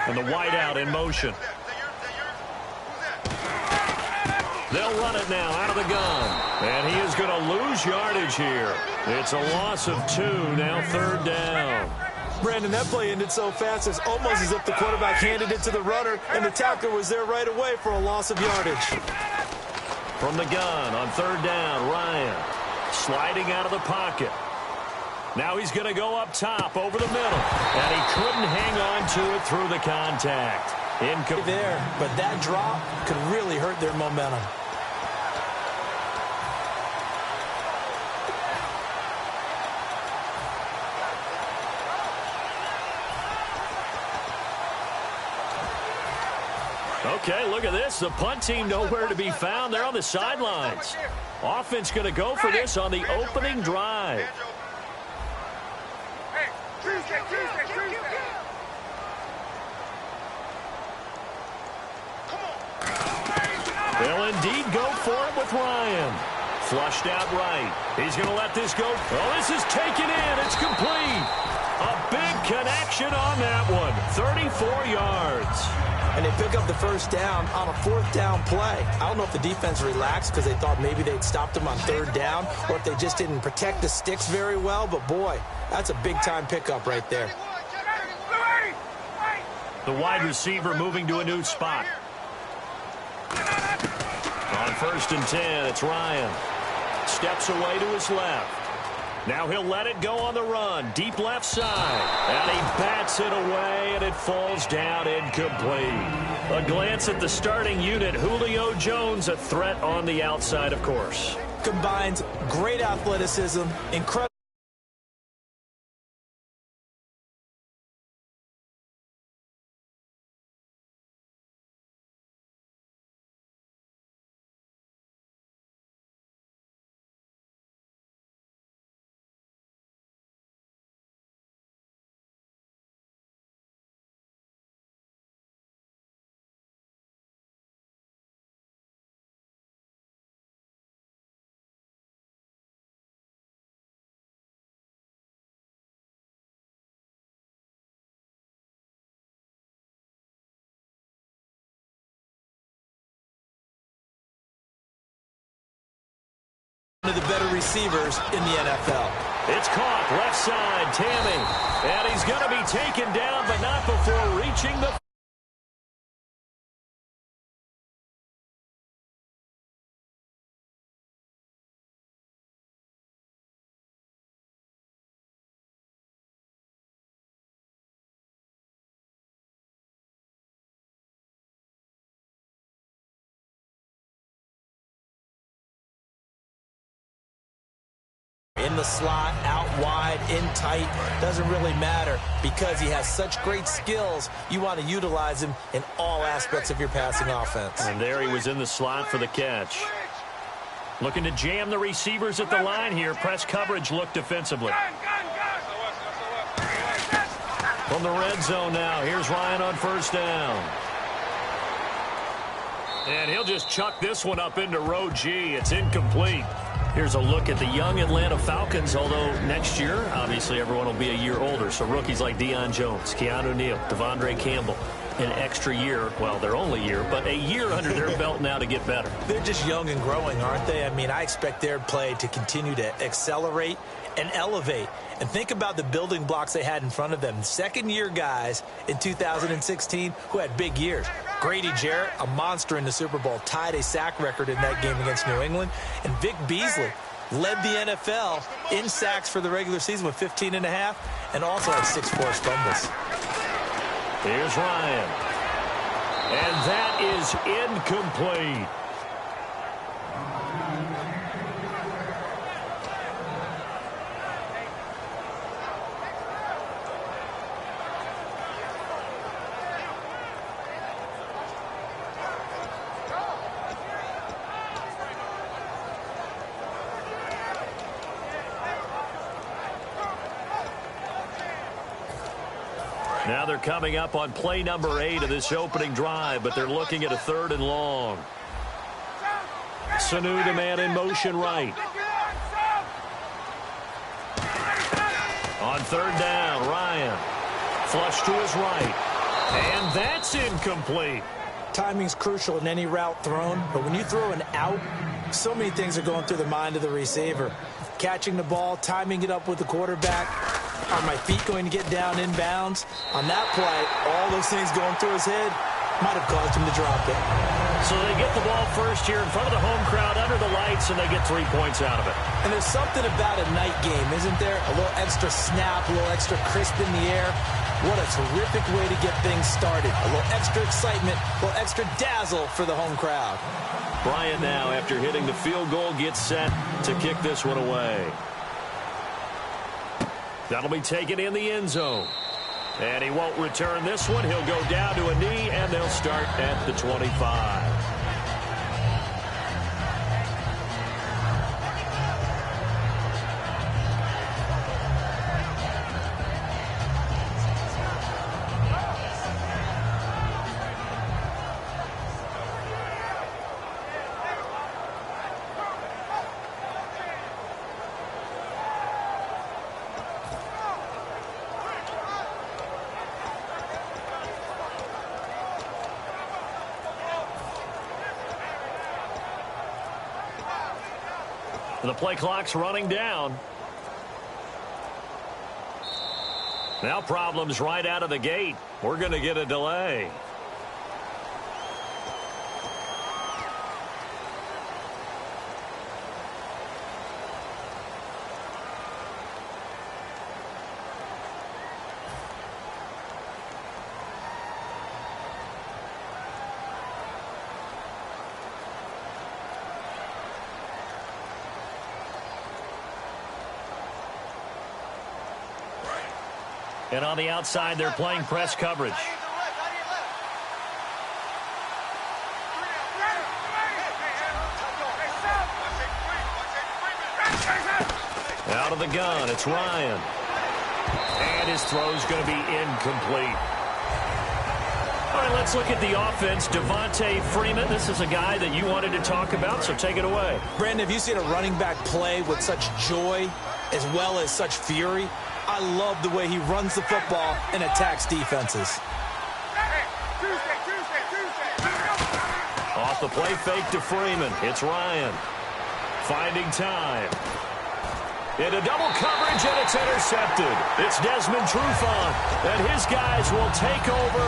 And the wideout in motion. They'll run it now out of the gun. And he is going to lose yardage here. It's a loss of 2, now 3rd down. Brandon, that play ended so fast, it's almost as if the quarterback handed it to the runner, and the tackler was there right away for a loss of yardage. From the gun on 3rd down, Ryan sliding out of the pocket. Now he's going to go up top over the middle, and he couldn't hang on to it through the contact. There, but that drop could really hurt their momentum. Okay, look at this. The punt team nowhere to be found. They're on the sidelines. Offense going to go for this on the opening drive. They'll indeed go for it with Ryan. Flushed out right. He's going to let this go. Oh, this is taken in. It's complete. A big connection on that one. 34 yards. And they pick up the first down on a 4th down play. I don't know if the defense relaxed because they thought maybe they'd stopped them on 3rd down, or if they just didn't protect the sticks very well. But, boy, that's a big-time pickup right there. The wide receiver moving to a new spot. On 1st and 10, it's Ryan. Steps away to his left. Now he'll let it go on the run. Deep left side. And he bats it away, and it falls down incomplete. A glance at the starting unit. Julio Jones, a threat on the outside, of course. Combines great athleticism, incredible. One of the better receivers in the NFL. It's caught left side, Tammy. And he's going to be taken down, but not before reaching the... In the slot, out wide, in tight, doesn't really matter because he has such great skills. You want to utilize him in all aspects of your passing offense. And there he was in the slot for the catch. Looking to jam the receivers at the line here. Press coverage look defensively. From the red zone now, here's Ryan on 1st down. And he'll just chuck this one up into row G. It's incomplete. Here's a look at the young Atlanta Falcons, although next year, obviously, everyone will be a year older. So rookies like Deion Jones, Keanu Neal, Devondre Campbell, an extra year, well, their only year, but a year under their belt now to get better. They're just young and growing, aren't they? I mean, I expect their play to continue to accelerate and elevate. And think about the building blocks they had in front of them. Second-year guys in 2016 who had big years. Grady Jarrett, a monster in the Super Bowl, tied a sack record in that game against New England. And Vic Beasley led the NFL in sacks for the regular season with 15.5 and also had 6 forced fumbles. Here's Ryan. And that is incomplete. Now they're coming up on play number 8 of this opening drive, but they're looking at a 3rd and long. Sanu, the man in motion right. On 3rd down, Ryan. Flush to his right. And that's incomplete. Timing's crucial in any route thrown, but when you throw an out, so many things are going through the mind of the receiver. Catching the ball, timing it up with the quarterback. Are my feet going to get down inbounds? On that play, all those things going through his head might have caused him to drop it. So they get the ball first here in front of the home crowd under the lights, and they get 3 points out of it. And there's something about a night game, isn't there? A little extra snap, a little extra crisp in the air. What a terrific way to get things started. A little extra excitement, a little extra dazzle for the home crowd. Bryant now, after hitting the field goal, gets set to kick this one away. That'll be taken in the end zone. And he won't return this one. He'll go down to a knee, and they'll start at the 25. The play clock's running down. Now problems right out of the gate. We're going to get a delay. And on the outside, they're playing press coverage. Out of the gun, it's Ryan. And his throw's going to be incomplete. All right, let's look at the offense. Devontae Freeman, this is a guy that you wanted to talk about, so take it away. Brandon, have you seen a running back play with such joy as well as such fury? I love the way he runs the football and attacks defenses. Off the play fake to Freeman. It's Ryan. Finding time. Into double coverage, and it's intercepted. It's Desmond Trufant, and his guys will take over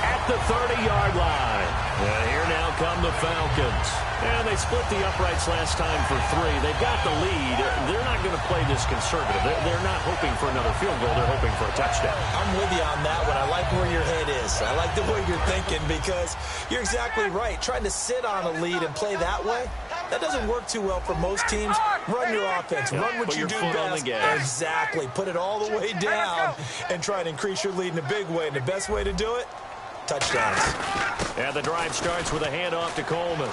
at the 30-yard line. And here now come the Falcons. And they split the uprights last time for 3. They've got the lead. They're not going to play this conservative. They're not hoping for another field goal. They're hoping for a touchdown. I'm with you on that one. I like where your head is. I like the way you're thinking because you're exactly right. Trying to sit on a lead and play that way, that doesn't work too well for most teams. Run your offense. Run what you do best. Exactly. Put it all the way down and try to increase your lead in a big way. And the best way to do it, touchdowns. And the drive starts with a handoff to Coleman.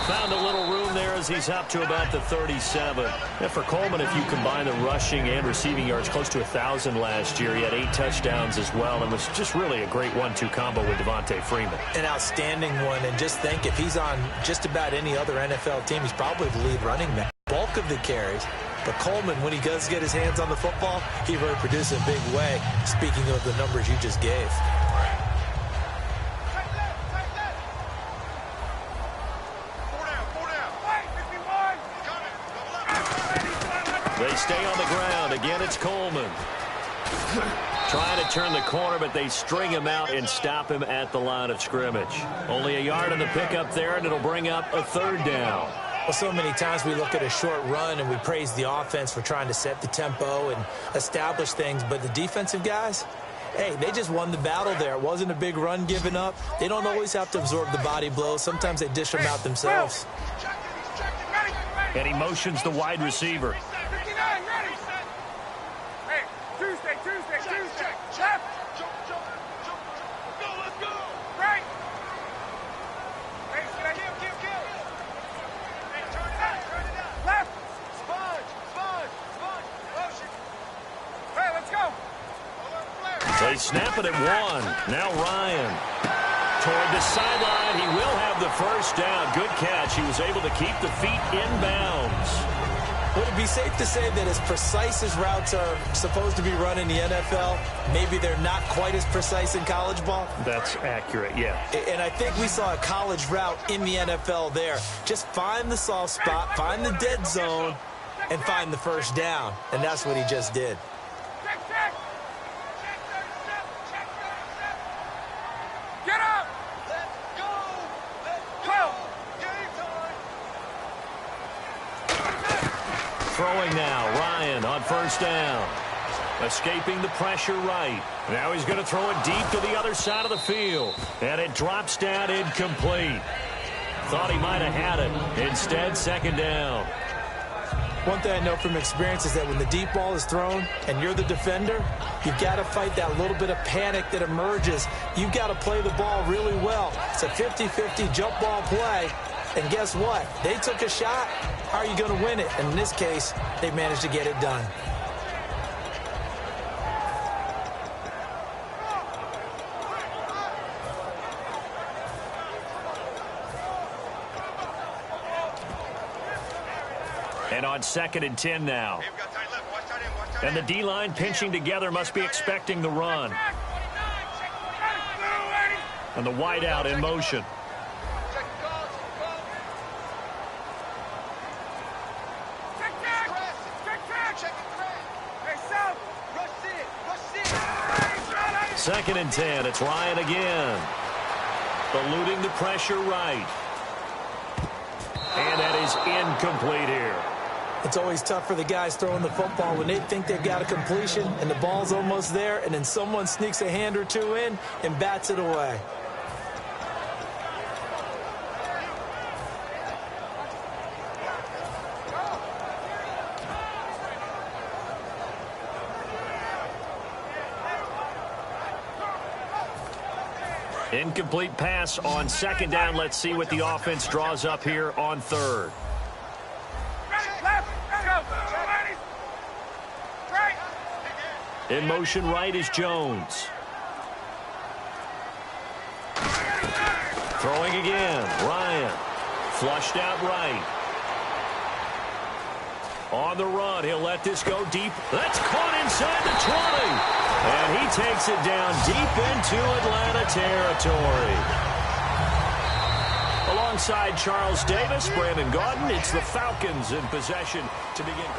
Found a little room there as he's up to about the 37. And for Coleman, if you combine the rushing and receiving yards, close to 1,000 last year. He had 8 touchdowns as well, and was just really a great 1-2 combo with Devontae Freeman. An outstanding one, and just think, if he's on just about any other NFL team, he's probably the lead running back. Bulk of the carries. But Coleman, when he does get his hands on the football, he really produces in a big way, speaking of the numbers you just gave. They stay on the ground. Again, it's Coleman. Trying to turn the corner, but they string him out and stop him at the line of scrimmage. Only a yard on the pickup there, and it'll bring up a 3rd down. Well, so many times we look at a short run and we praise the offense for trying to set the tempo and establish things, but the defensive guys, hey, they just won the battle there. It wasn't a big run given up. They don't always have to absorb the body blows. Sometimes they dish them out themselves. And he motions the wide receiver. They snap it at 1. Now Ryan toward the sideline. He will have the 1st down. Good catch. He was able to keep the feet in bounds. Would it be safe to say that as precise as routes are supposed to be run in the NFL, maybe they're not quite as precise in college ball? That's accurate, yeah. And I think we saw a college route in the NFL there. Just find the soft spot, find the dead zone, and find the first down. And that's what he just did. Get up! Let's go! Let's go! Throwing now, Ryan on first down. Escaping the pressure right. Now he's going to throw it deep to the other side of the field. And it drops down incomplete. Thought he might have had it. Instead, second down. One thing I know from experience is that when the deep ball is thrown and you're the defender, you've got to fight that little bit of panic that emerges. You've got to play the ball really well. It's a 50-50 jump ball play. And guess what? They took a shot. How are you going to win it? And in this case, they managed to get it done. And on 2nd and 10 now. And the D-line pinching together must be expecting the run. And the wideout in motion. Second and 10. It's Ryan again. Eluding the pressure right. And that is incomplete here. It's always tough for the guys throwing the football when they think they've got a completion and the ball's almost there, and then someone sneaks a hand or two in and bats it away. Incomplete pass on 2nd down. Let's see what the offense draws up here on 3rd. In motion right is Jones. Throwing again. Ryan. Flushed out right. On the run. He'll let this go deep. That's caught inside the 20. And he takes it down deep into Atlanta territory. Alongside Charles Davis, Brandon Gaudin, it's the Falcons in possession to begin.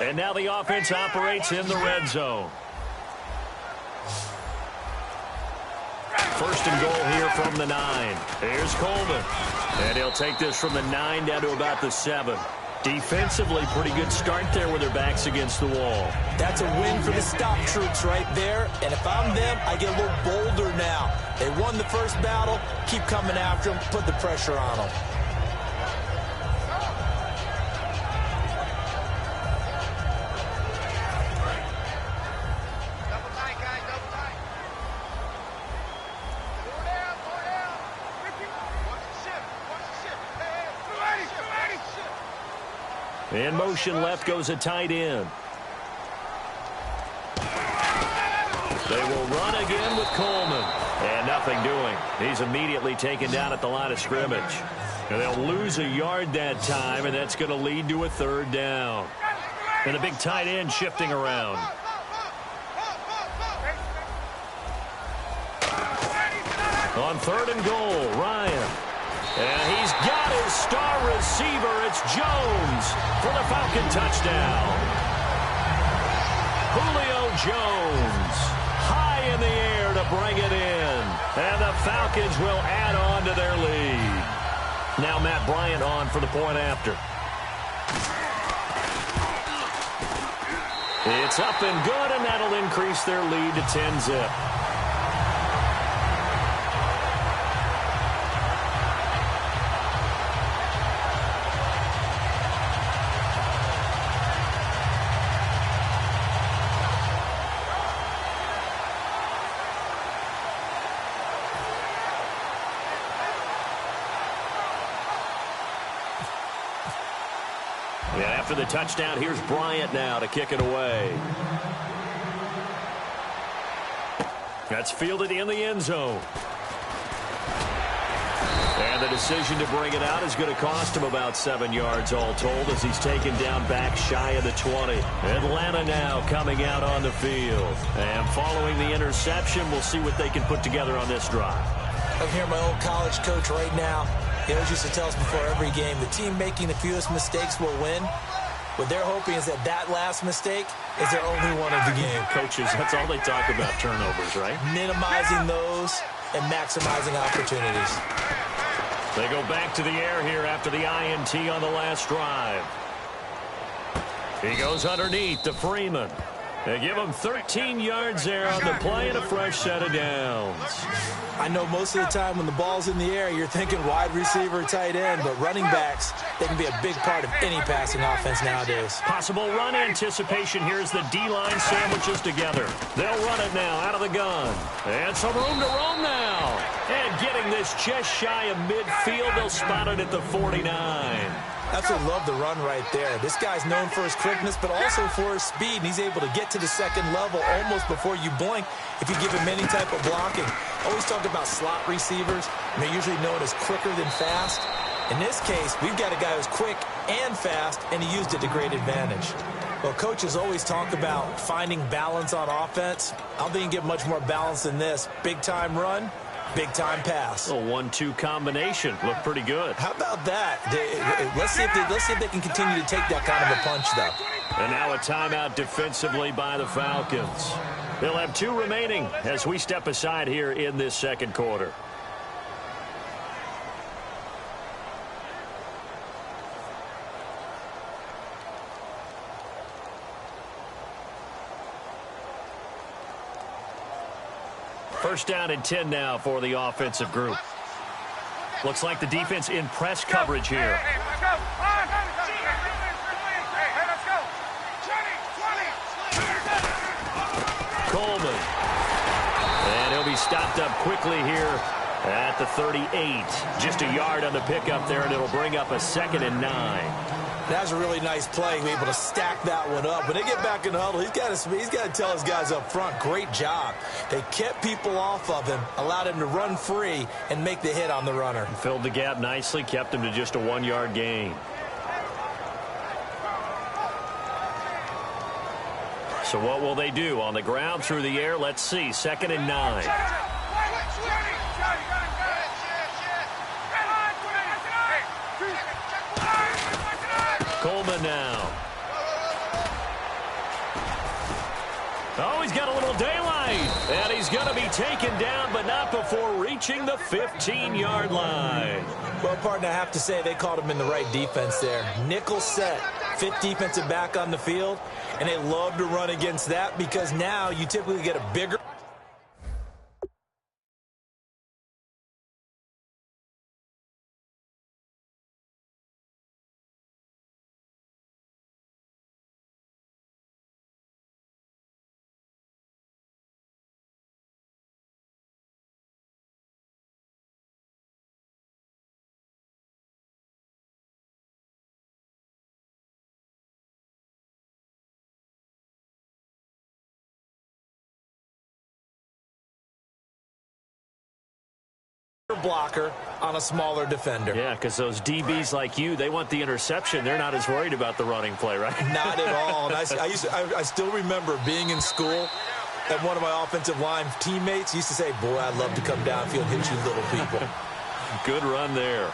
And now the offense operates in the red zone. First and goal here from the 9. Here's Coleman. And he'll take this from the 9 down to about the 7. Defensively, pretty good start there with their backs against the wall. That's a win for the stop troops right there. And if I'm them, I get a little bolder now. They won the first battle. Keep coming after them. Put the pressure on them. In motion left goes a tight end. They will run again with Coleman. And nothing doing. He's immediately taken down at the line of scrimmage. And they'll lose a yard that time, and that's going to lead to a 3rd down. And the big tight end shifting around. On 3rd and goal, Ryan. And he's got his star receiver. It's Jones for the Falcon touchdown. Julio Jones high in the air to bring it in. And the Falcons will add on to their lead. Now Matt Bryant on for the point after. It's up and good, and that'll increase their lead to 10-zip. And after the touchdown, here's Bryant now to kick it away. That's fielded in the end zone. And the decision to bring it out is going to cost him about 7 yards all told as he's taken down back shy of the 20. Atlanta now coming out on the field. And following the interception, we'll see what they can put together on this drive. I'm hearing my old college coach right now. He always used to tell us before every game, the team making the fewest mistakes will win. What they're hoping is that last mistake is their only one of the game. Coaches, that's all they talk about, turnovers, right? Minimizing those and maximizing opportunities. They go back to the air here after the INT on the last drive. He goes underneath to Freeman. They give him 13 yards there on the play and a fresh set of downs. I know most of the time when the ball's in the air, you're thinking wide receiver, tight end, but running backs, they can be a big part of any passing offense nowadays. Possible run anticipation here as the D-line sandwiches together. They'll run it now out of the gun. And some room to roam now. And getting this just shy of midfield, they'll spot it at the 49. Absolutely love the run right there. This guy's known for his quickness, but also for his speed. And he's able to get to the second level almost before you blink if you give him any type of blocking. Always talk about slot receivers, and they're usually known as quicker than fast. In this case, we've got a guy who's quick and fast, and he used it to great advantage. Well, coaches always talk about finding balance on offense. I don't think you can get much more balance than this. Big-time run, big-time pass. A 1-2 combination. Looked pretty good. How about that? Let's see if they can continue to take that kind of a punch, though. And now a timeout defensively by the Falcons. They'll have 2 remaining as we step aside here in this second quarter. First down and 10 now for the offensive group. Looks like the defense in press coverage here. Coleman. And he'll be stopped up quickly here at the 38. Just a yard on the pickup there, and it'll bring up a 2nd and 9. That was a really nice play, able to stack that one up. When they get back in the huddle, he's got to tell his guys up front, great job. They kept people off of him, allowed him to run free and make the hit on the runner. Filled the gap nicely, kept him to just a 1-yard gain. So what will they do? On the ground, through the air, let's see. 2nd and 9. Coleman now. Oh, he's got a little daylight. And he's going to be taken down, but not before reaching the 15-yard line. Well, partner, I have to say they called him in the right defense there. Nickel set, 5th defensive back on the field, and they love to run against that because now you typically get a bigger blocker on a smaller defender. Yeah, because those DBs like you, they want the interception. They're not as worried about the running play, right? Not at all. And I still remember being in school, and one of my offensive line teammates used to say, boy, I'd love to come downfield and hit you little people. Good run there.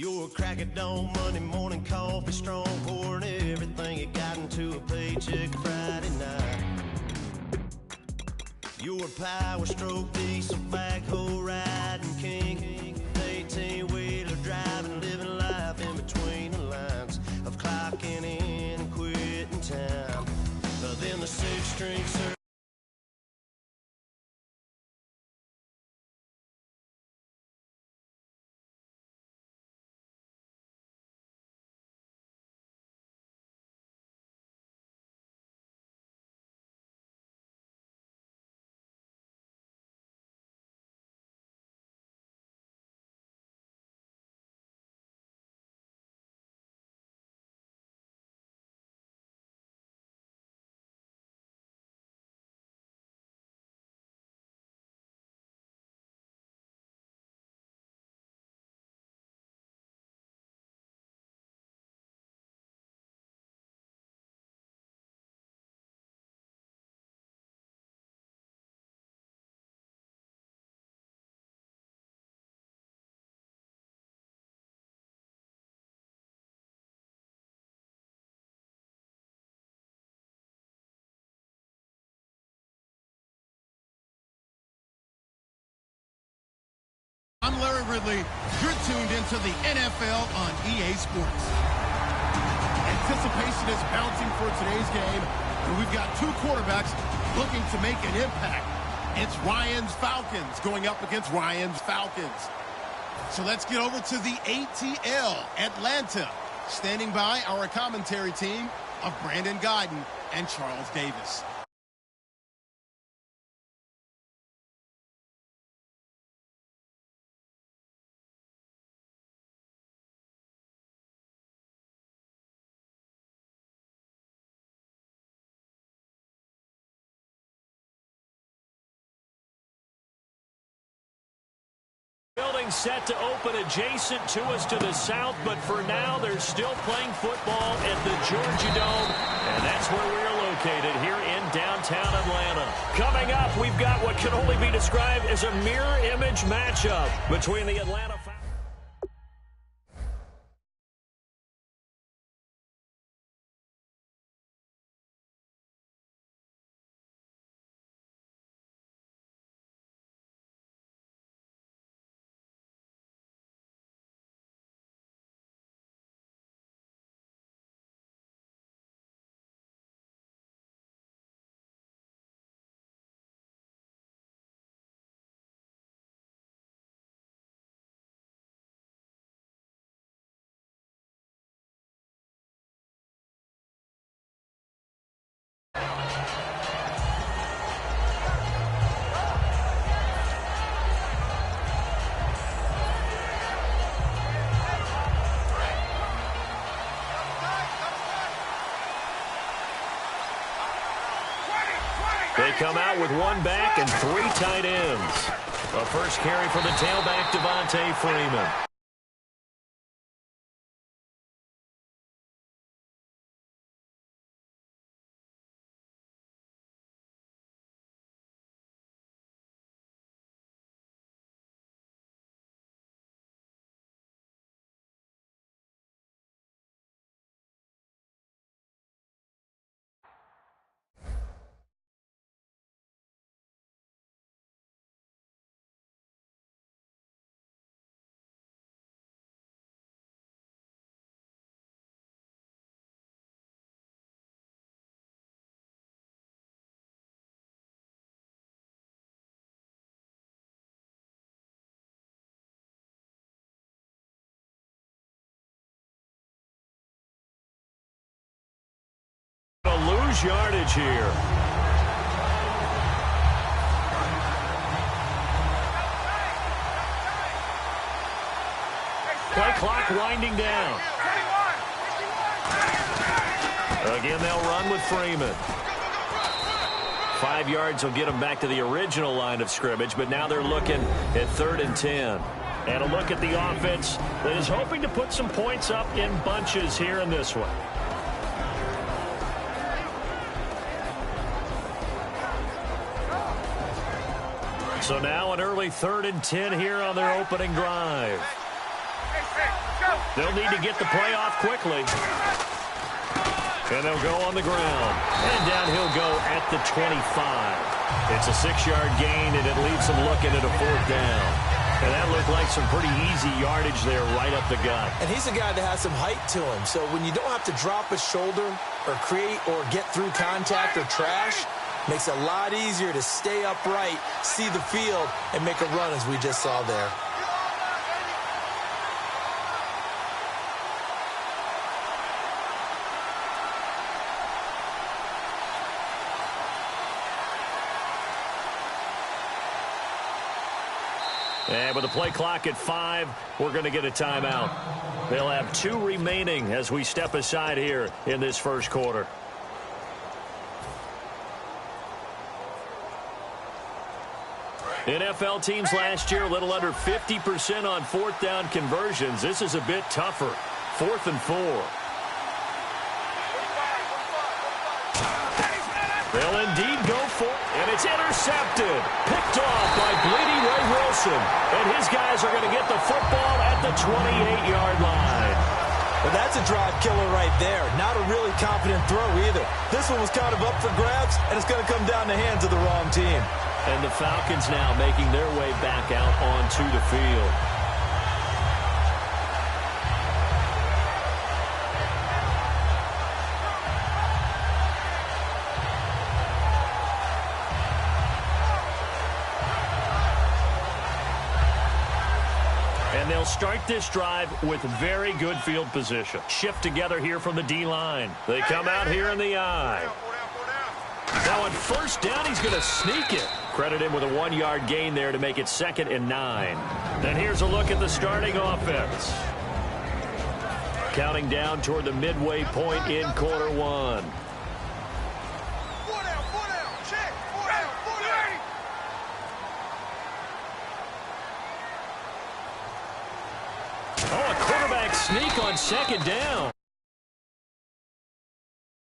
Your crack at dawn, Monday morning coffee strong, pouring everything you got into a paycheck Friday night. Your power stroke diesel backhoe riding king, 18-wheeler driving, living life in between the lines of clocking in and quitting time. Then the six-string circle. I'm Larry Ridley. You're tuned into the NFL on EA Sports. Anticipation is mounting for today's game, and we've got two quarterbacks looking to make an impact. It's Ryan's Falcons going up against Ryan's Falcons. So let's get over to the ATL, Atlanta. Standing by our commentary team of Brandon Guyton and Charles Davis. Building set to open adjacent to us to the south, but for now they're still playing football at the Georgia Dome, and that's where we are located here in downtown Atlanta. Coming up, we've got what can only be described as a mirror image matchup between the Atlanta Falcons. They come out with one back and three tight ends. A first carry for the tailback, Devontae Freeman. Lose yardage here. Play clock winding down. Again, they'll run with Freeman. 5 yards will get them back to the original line of scrimmage, but now they're looking at 3rd and 10. And a look at the offense that is hoping to put some points up in bunches here in this one. So now an early 3rd and 10 here on their opening drive. They'll need to get the play off quickly. And they'll go on the ground. And down he'll go at the 25. It's a 6-yard gain, and it leaves them looking at a 4th down. And that looked like some pretty easy yardage there right up the gut. And he's a guy that has some height to him. So when you don't have to drop a shoulder or create or get through contact or trash, makes it a lot easier to stay upright, see the field, and make a run as we just saw there. And with the play clock at 5, we're going to get a timeout. They'll have 2 remaining as we step aside here in this first quarter. NFL teams last year a little under 50% on 4th down conversions. This is a bit tougher. 4th and 4. They'll indeed go for it, and it's intercepted. Picked off by Bleeding Ray Wilson. And his guys are going to get the football at the 28-yard line. But that's a drive killer right there. Not a really confident throw either. This one was kind of up for grabs, and it's going to come down the hands of the wrong team. And the Falcons now making their way back out onto the field. And they'll start this drive with very good field position. Shift together here from the D-line. They come out here in the I. Now on 1st down, he's going to sneak it. Credit him with a 1-yard gain there to make it 2nd and 9. And here's a look at the starting offense. Counting down toward the midway point in quarter 1. Oh, a quarterback sneak on 2nd down.